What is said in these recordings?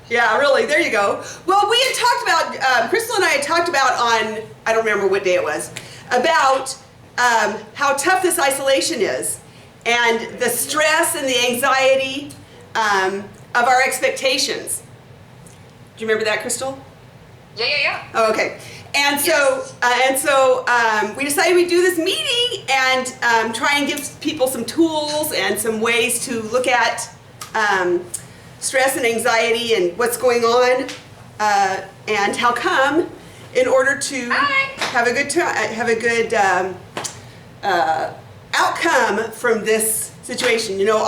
Yeah, really. There you go. Well, we had talked about, Crystal and I had talked about on, I don't remember what day it was, about how tough this isolation is and the stress and the anxiety of our expectations. Do you remember that, Crystal? Yeah. Oh, okay. And so, we decided we'd do this meeting and try and give people some tools and some ways to look at stress and anxiety and what's going on and how come, in order to have a good outcome from this situation. You know,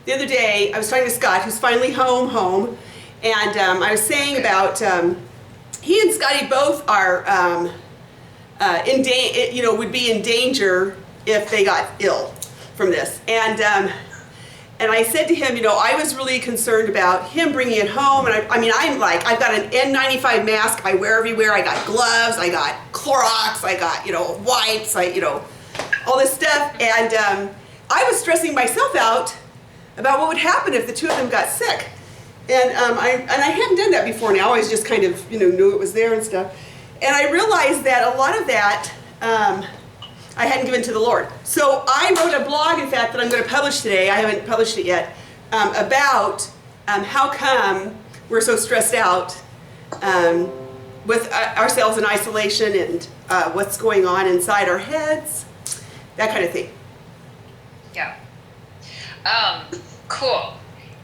the other day I was talking to Scott, who's finally home, and I was saying about he and Scotty both are would be in danger if they got ill from this. And I said to him, you know, I was really concerned about him bringing it home. And I've got an N95 mask I wear everywhere. I got gloves, I got Clorox, I got, wipes, all this stuff. And I was stressing myself out about what would happen if the two of them got sick. And I hadn't done that before. Now I was just kind of, knew it was there and stuff. And I realized that a lot of that I hadn't given to the Lord. So I wrote a blog, in fact, that I'm going to publish today. I haven't published it yet, about how come we're so stressed out with ourselves in isolation and what's going on inside our heads, that kind of thing. Yeah. Cool.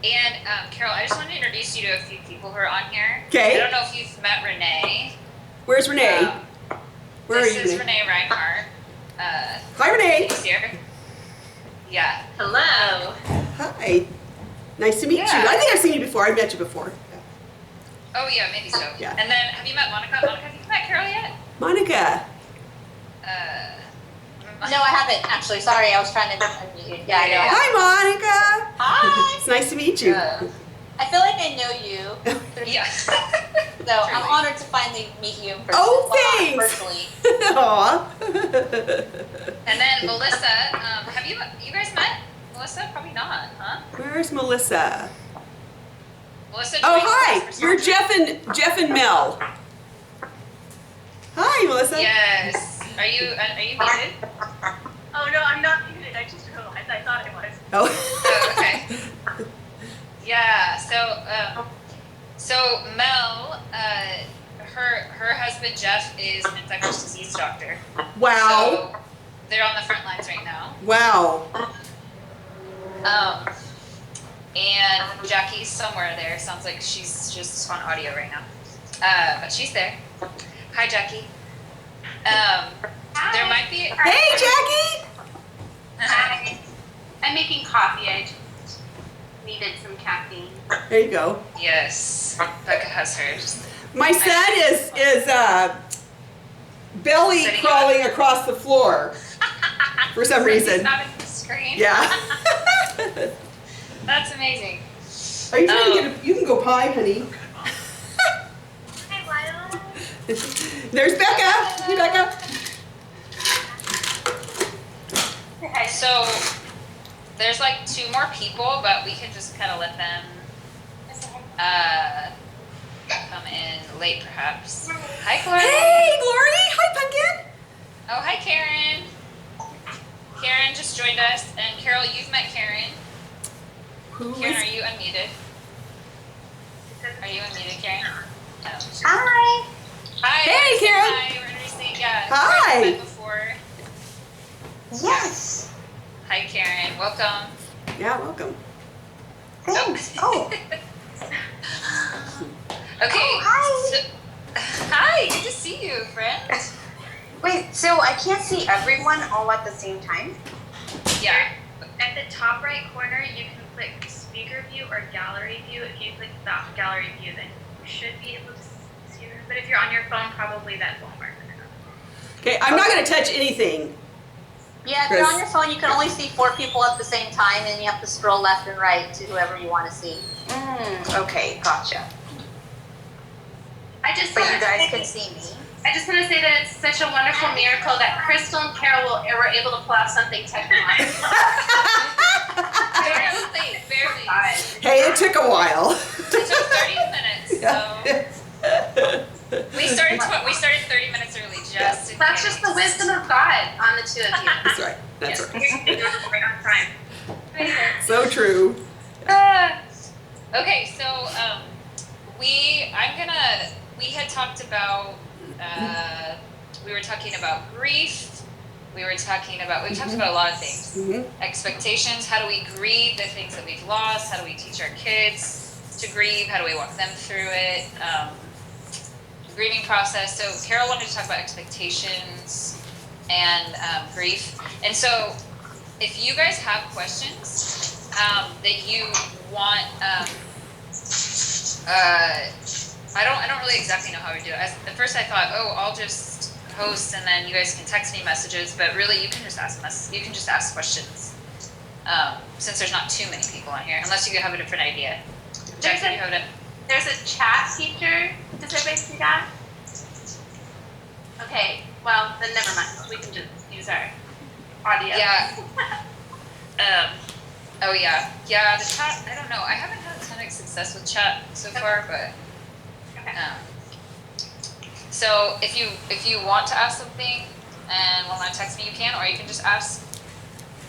And Carol, I just wanted to introduce you to a few people who are on here. Okay. I don't know if you've met Renee. Where's Renee? Where are you, This is Renee Reinhardt. Hi, Renee. Yeah. Hello. Hi. Nice to meet you. I think I've seen you before. I've met you before. Oh, yeah, maybe so. Yeah. And then, have you met Monica? Monica, have you met Carol yet? Monica. No, I haven't actually. Sorry, I was trying to unmute you. Yeah, I know. Hi, Monica. Hi. It's nice to meet you. I feel like I know you. Yeah. So I'm honored to finally meet you in person. Oh, Well, thanks. personally. Aw. And then Melissa, have you guys met Melissa? Probably not, huh? Where's Melissa? Melissa. Oh, joined hi. us for You're something. Jeff and Mel. Hi, Melissa. Yes. Are you muted? Oh no, I'm not muted. I just realized. I thought I was. Oh. Oh, okay. Yeah. So Mel, her husband Jeff is an infectious disease doctor. Wow. So they're on the front lines right now. Wow. And Jackie's somewhere there. Sounds like she's just on audio right now. But she's there. Hi, Jackie. There might be. Hey, Jackie. Hi. I'm making coffee. I just needed some caffeine. There you go. Yes, Becca has hers. My son is belly Sitting crawling across the floor for some He's reason. not in the screen. Yeah. That's amazing. Are you trying to get you can go pie, honey. Hi, Lila. There's Becca. Hey, Becca. Okay, so there's like 2 more people, but we can just kind of let them come in late, perhaps. Hi, Glory. Hey, Glory. Hi, Pumpkin. Oh, hi, Karen. Karen just joined us, and Carol, you've met Karen. Karen, are you unmuted? Are you unmuted, Karen? No. Hi. Hi. Hey, Karen. Hi. We're introducing. Yeah. Hi. We've met before. Yes. Hi, Karen. Welcome. Yeah, welcome. Thanks. Oh. Okay. Oh, hi. So, hi. Good to see you, friend. Wait, so I can't see everyone all at the same time? Yeah. At the top right corner, you can click speaker view or gallery view. If you click that gallery view, then you should be able to see her. But if you're on your phone, probably that won't work. Okay, I'm not going to touch anything. Yeah, if you're on your phone, you can only see 4 people at the same time, and you have to scroll left and right to whoever you want to see. Okay, gotcha. I just But want you to guys say, can see me. I just want to say that it's such a wonderful miracle that Crystal and Carol were able to pull out something technological. Barely. Hey, it took a while. It took 30 minutes. We started 30 minutes early just in That's case. just the wisdom of God on the two of you. That's right. That's right. Right on time. So true. Okay, so we had talked about we were talking about grief. We talked about a lot of things. Expectations. How do we grieve the things that we've lost? How do we teach our kids to grieve? How do we walk them through it? Grieving process. So Carol wanted to talk about expectations and grief. And so if you guys have questions that you want, I don't really exactly know how to do it. At first I thought, I'll just host and then you guys can text me messages, but really you can just ask questions. Since there's not too many people on here, unless you have a different idea. Jackie, you have it. There's a chat feature. Does everybody see that? Okay, well, then never mind. We can just use our audio. Yeah. Yeah, the chat, I don't know. I haven't had a ton of success with chat so far, but so if you want to ask something and want to text me, you can, or you can just ask.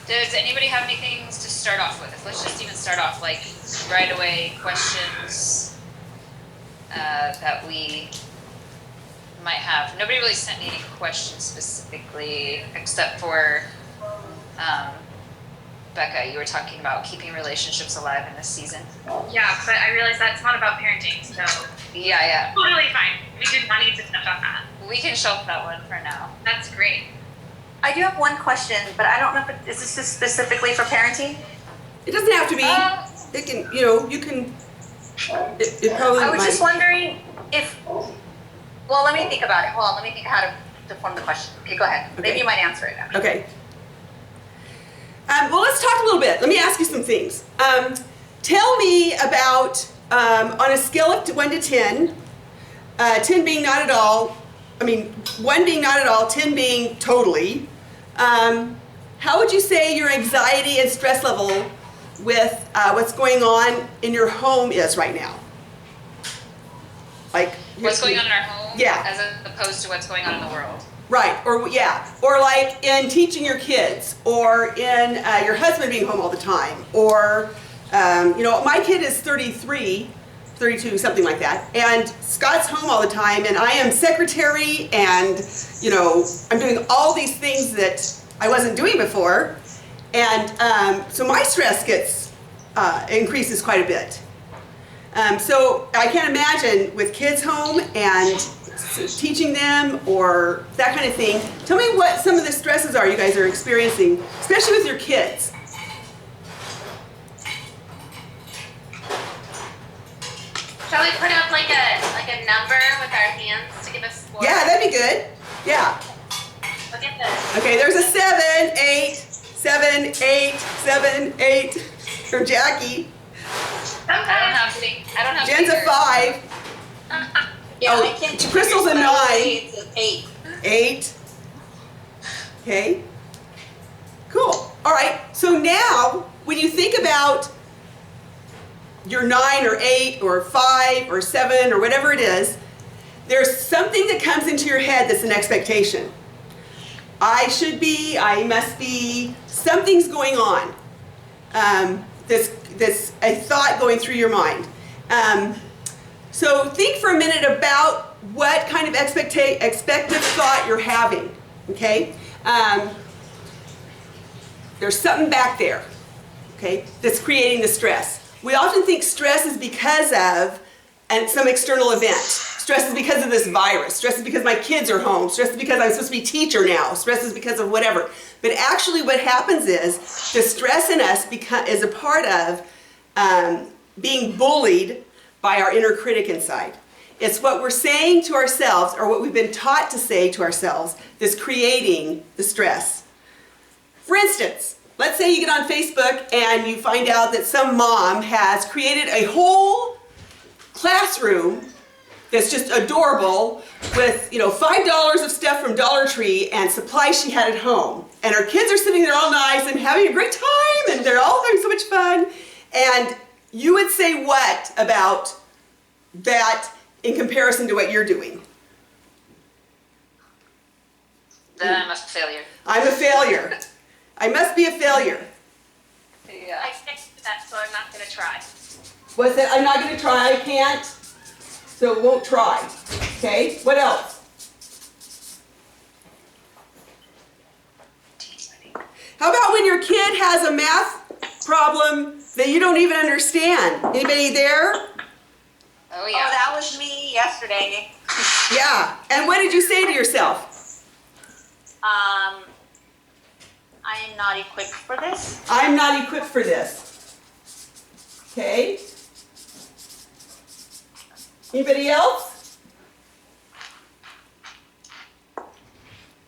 Does anybody have any things to start off with? Let's just even start off like right away questions that we might have. Nobody really sent me any questions specifically, except for Becca. You were talking about keeping relationships alive in this season. Yeah, but I realized that's not about parenting, so Yeah. totally fine. We did not need to touch on that. We can shelf that one for now. That's great. I do have one question, but I don't know if is this specifically for parenting? It doesn't have to be. It can, you can. It probably I was might. just wondering if. Well, let me think about it. Hold on, let me think how to form the question. Okay, go ahead. Okay. Maybe you might answer it. Actually. Okay. Well, let's talk a little bit. Let me ask you some things. Tell me about, on a scale of 1 to 10, 10 being not at all, 1 being not at all, 10 being totally, how would you say your anxiety and stress level with what's going on in your home is right now? Like What's going on in our home? Yeah. As opposed to what's going on in the world. Right, or like in teaching your kids, or in your husband being home all the time, or my kid is 33, 32, something like that, and Scott's home all the time, and I am secretary, and I'm doing all these things that I wasn't doing before, and so my stress increases quite a bit. So I can't imagine with kids home and teaching them or that kind of thing. Tell me what some of the stresses are you guys are experiencing, especially with your kids. Shall we put up like a number with our hands to give us score? Yeah, that'd be good. Yeah. Look at this. Okay, there's a 7, 8, 7, 8, 7, 8 for Jackie. I don't have Jen's a fingers. 5. Yeah, Oh, I can't do Crystal's figures, a but I would 9. say it's an 8. 8. Okay. Cool. All right. So now, when you think about your 9 or 8 or 5 or 7 or whatever it is, there's something that comes into your head that's an expectation. I should be, I must be, something's going on. That's a thought going through your mind. So think for a minute about what kind of expected thought you're having, okay? There's something back there, okay, that's creating the stress. We often think stress is because of some external event. Stress is because of this virus. Stress is because my kids are home. Stress is because I'm supposed to be a teacher now. Stress is because of whatever. But actually what happens is the stress in us is a part of being bullied by our inner critic inside. It's what we're saying to ourselves, or what we've been taught to say to ourselves, that's creating the stress. For instance, let's say you get on Facebook and you find out that some mom has created a whole classroom that's just adorable with, $5 of stuff from Dollar Tree and supplies she had at home. And her kids are sitting there all nice and having a great time, and they're all having so much fun. And you would say what about that in comparison to what you're doing? Then I'm a failure. I'm a failure. I must be a failure. Yeah. I can't do that, so I'm not gonna try. What's that? I'm not going to try. I can't. So won't try. Okay. What else? How about when your kid has a math problem that you don't even understand? Anybody there? Oh Oh, yeah. that was me yesterday. Yeah. And what did you say to yourself? I am not equipped for this. I'm not equipped for this. Okay. Anybody else?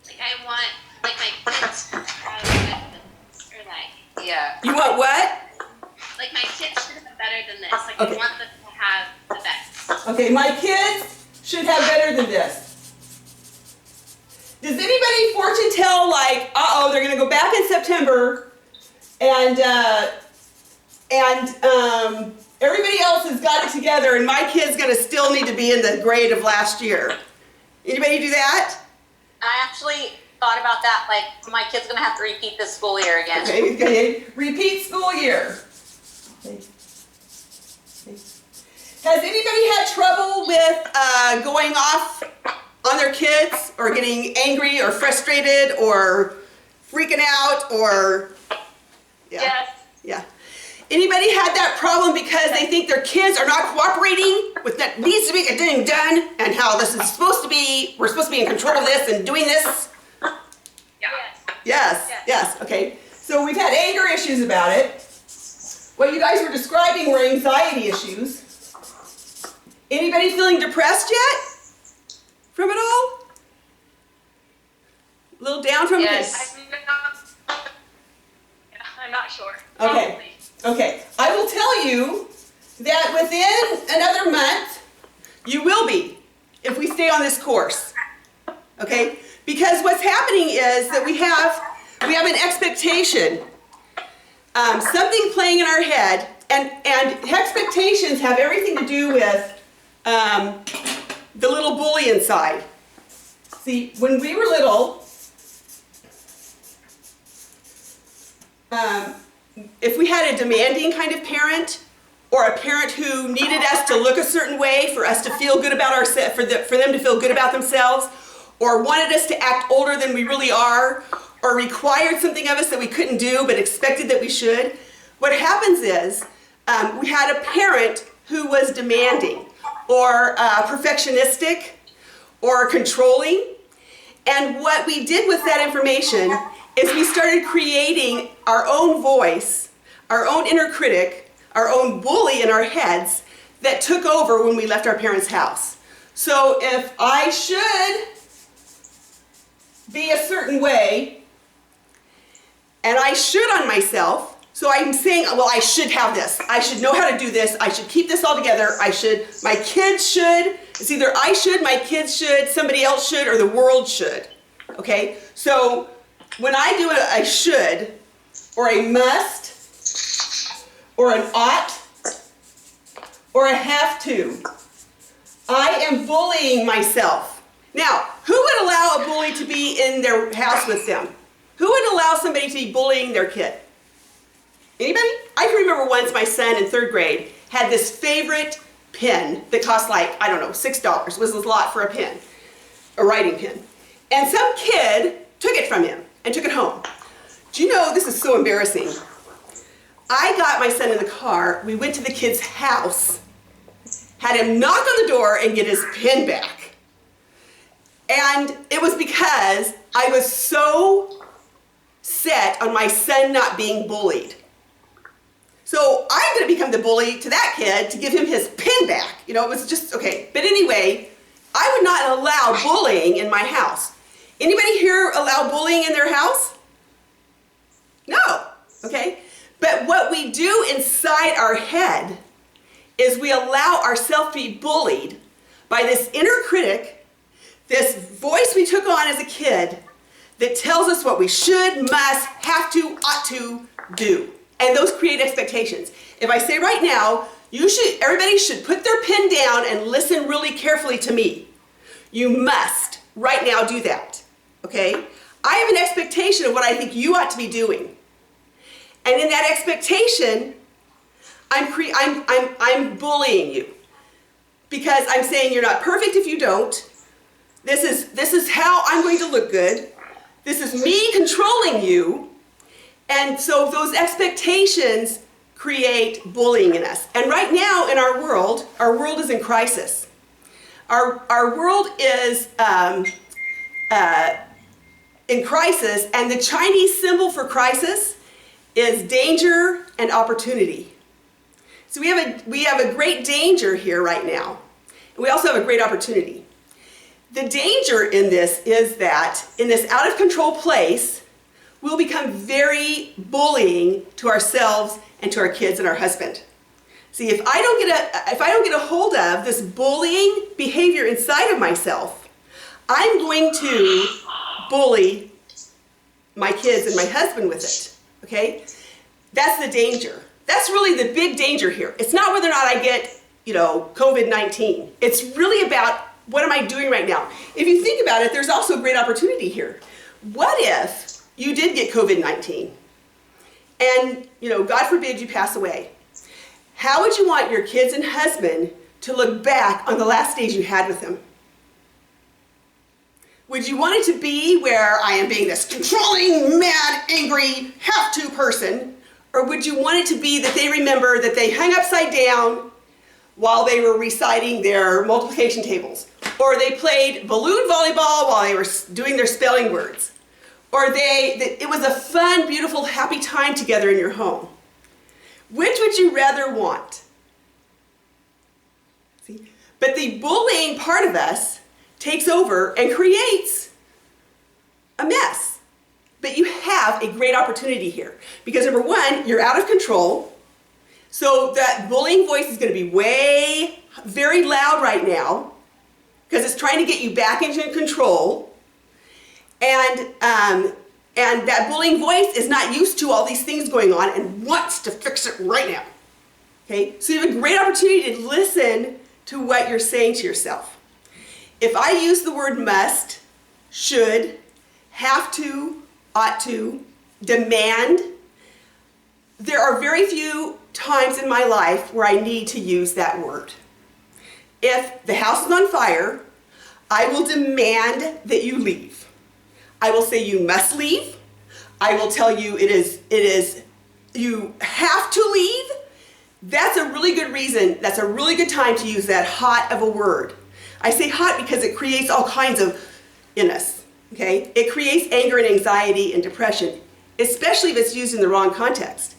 Like I want, like my kids to have better than, or like, Yeah. You want what? like my kids should have better than this. Like Okay. I want them to have the best. Okay, my kids should have better than this. Does anybody fortune tell, like, uh-oh, they're going to go back in September, and everybody else has got it together, and my kid's going to still need to be in the grade of last year? Anybody do that? I actually thought about that, like, my kid's gonna have to repeat this school year again. Okay. Repeat school year. Okay. Has anybody had trouble with going off on their kids, or getting angry or frustrated or freaking out, or yeah. Anybody had that problem because they think their kids are not cooperating with that needs to be getting done, and how this is supposed to be, we're supposed to be in control of this and doing this? Yeah. Yes, okay. So we've had anger issues about it. What you guys were describing were anxiety issues. Anybody feeling depressed yet? From it all? A little down from Yes. I'm not sure. Okay. Probably. Okay, I will tell you that within another month, you will be, if we stay on this course. Okay? Because what's happening is that we have an expectation, something playing in our head, and expectations have everything to do with the little bully inside. See, when we were little, if we had a demanding kind of parent, or a parent who needed us to look a certain way for us to feel good about ourselves, for them to feel good about themselves, or wanted us to act older than we really are, or required something of us that we couldn't do but expected that we should, what happens is we had a parent who was demanding, or perfectionistic, or controlling. And what we did with that information is we started creating our own voice, our own inner critic, our own bully in our heads that took over when we left our parents' house. So if I should be a certain way, and I should on myself, so I'm saying, well, I should have this. I should know how to do this. I should keep this all together. My kids should. It's either I should, my kids should, somebody else should, or the world should. Okay? So when I do a should, or a must, or an ought, or a have to, I am bullying myself. Now, who would allow a bully to be in their house with them? Who would allow somebody to be bullying their kid? Anybody? I can remember once my son in 3rd grade had this favorite pen that cost like, I don't know, $6. Was a lot for a pen, a writing pen. And some kid took it from him and took it home. Do you know, this is so embarrassing. I got my son in the car, we went to the kid's house, had him knock on the door and get his pen back. And it was because I was so set on my son not being bullied. So I'm going to become the bully to that kid to give him his pen back. You know, it was just, okay. But anyway, I would not allow bullying in my house. Anybody here allow bullying in their house? No. Okay? But what we do inside our head is we allow ourselves to be bullied by this inner critic, this voice we took on as a kid that tells us what we should, must, have to, ought to do. And those create expectations. If I say right now, Everybody should put their pen down and listen really carefully to me. You must right now do that, okay? I have an expectation of what I think you ought to be doing. And in that expectation, I'm bullying you. Because I'm saying you're not perfect if you don't. This is how I'm going to look good. This is me controlling you. And so those expectations create bullying in us. And right now in our world is in crisis. Our world is in crisis, and the Chinese symbol for crisis is danger and opportunity. So we have a great danger here right now. And we also have a great opportunity. The danger in this is that in this out of control place, we'll become very bullying to ourselves and to our kids and our husband. See, if I don't get a hold of this bullying behavior inside of myself, I'm going to bully my kids and my husband with it. Okay? That's the danger. That's really the big danger here. It's not whether or not I get, COVID-19. It's really about what am I doing right now. If you think about it, there's also a great opportunity here. What if you did get COVID-19 and, God forbid you pass away? How would you want your kids and husband to look back on the last days you had with them? Would you want it to be where I am being this controlling, mad, angry, have-to person? Or would you want it to be that they remember that they hung upside down while they were reciting their multiplication tables? Or they played balloon volleyball while they were doing their spelling words? Or it was a fun, beautiful, happy time together in your home? Which would you rather want? See? But the bullying part of us takes over and creates a mess. But you have a great opportunity here. Because number one, you're out of control. So that bullying voice is going to be very loud right now. Because it's trying to get you back into control. And that bullying voice is not used to all these things going on and wants to fix it right now. Okay? So you have a great opportunity to listen to what you're saying to yourself. If I use the word must, should, have to, ought to, demand, there are very few times in my life where I need to use that word. If the house is on fire, I will demand that you leave. I will say you must leave. I will tell you you have to leave. That's a really good reason. That's a really good time to use that hot of a word. I say hot because it creates all kinds of in us. Okay? It creates anger and anxiety and depression, especially if it's used in the wrong context.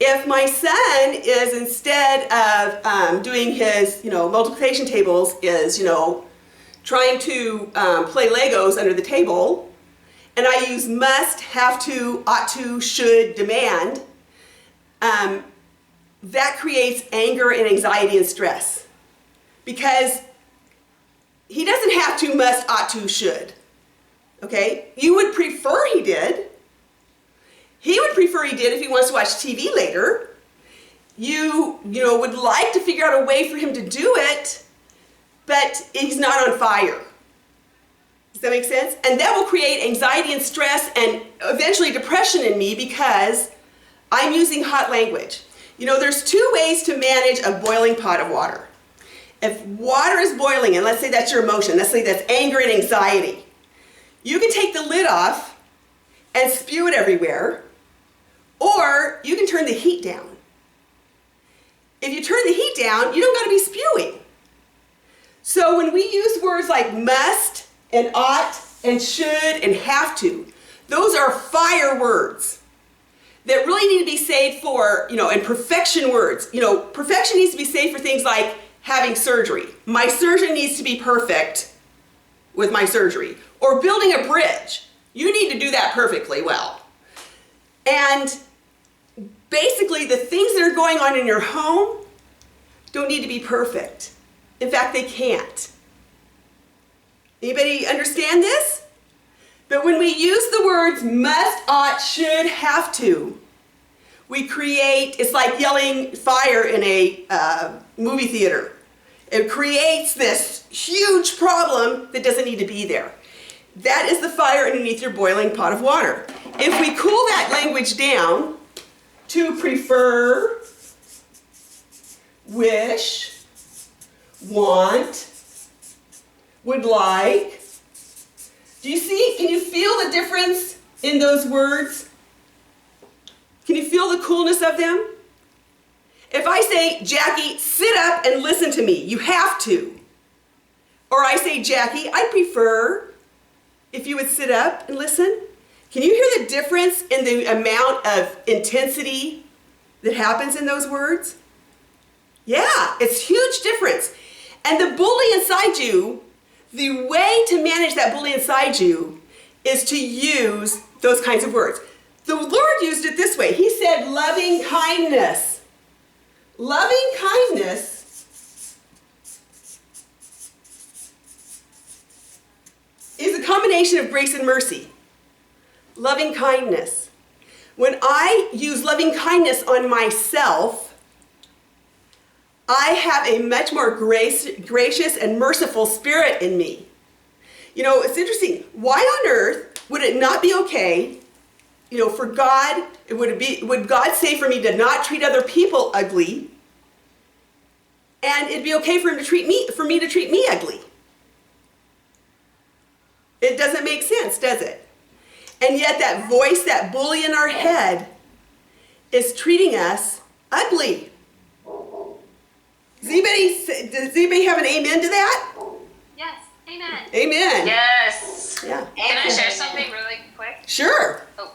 If my son is, instead of doing his multiplication tables, is trying to play Legos under the table, and I use must, have to, ought to, should, demand, that creates anger and anxiety and stress. Because he doesn't have to, must, ought to, should. Okay? You would prefer he did. He would prefer he did if he wants to watch TV later. You would like to figure out a way for him to do it, but he's not on fire. Does that make sense? And that will create anxiety and stress and eventually depression in me because I'm using hot language. There's two ways to manage a boiling pot of water. If water is boiling, and let's say that's your emotion, let's say that's anger and anxiety, you can take the lid off and spew it everywhere, or you can turn the heat down. If you turn the heat down, you don't got to be spewing. So when we use words like must and ought and should and have to, those are fire words that really need to be saved for, and perfection words. Perfection needs to be saved for things like having surgery. My surgeon needs to be perfect with my surgery. Or building a bridge. You need to do that perfectly well. And basically, the things that are going on in your home don't need to be perfect. In fact, they can't. Anybody understand this? But when we use the words must, ought, should, have to, We create, it's like yelling fire in a movie theater. It creates this huge problem that doesn't need to be there. That is the fire underneath your boiling pot of water. If we cool that language down to prefer, wish, want, would like, do you see, can you feel the difference in those words? Can you feel the coolness of them? If I say, Jackie, sit up and listen to me, you have to. Or I say, Jackie, I prefer if you would sit up and listen. Can you hear the difference in the amount of intensity that happens in those words? Yeah, it's huge difference. And the bully inside you, the way to manage that bully inside you is to use those kinds of words. The Lord used it this way. He said loving kindness. Loving kindness is a combination of grace and mercy. Loving kindness. When I use loving kindness on myself, I have a much more gracious and merciful spirit in me. You know, it's interesting. Why on earth would it not be okay, you know, for God, would God say for me to not treat other people ugly, and it'd be okay for me to treat me ugly? It doesn't make sense, does it? And yet that voice, that bully in our head, is treating us ugly. Does anybody have an amen to that? Yes. Amen. Amen. Yes. Yeah. Can I share something really quick? Sure. Oh,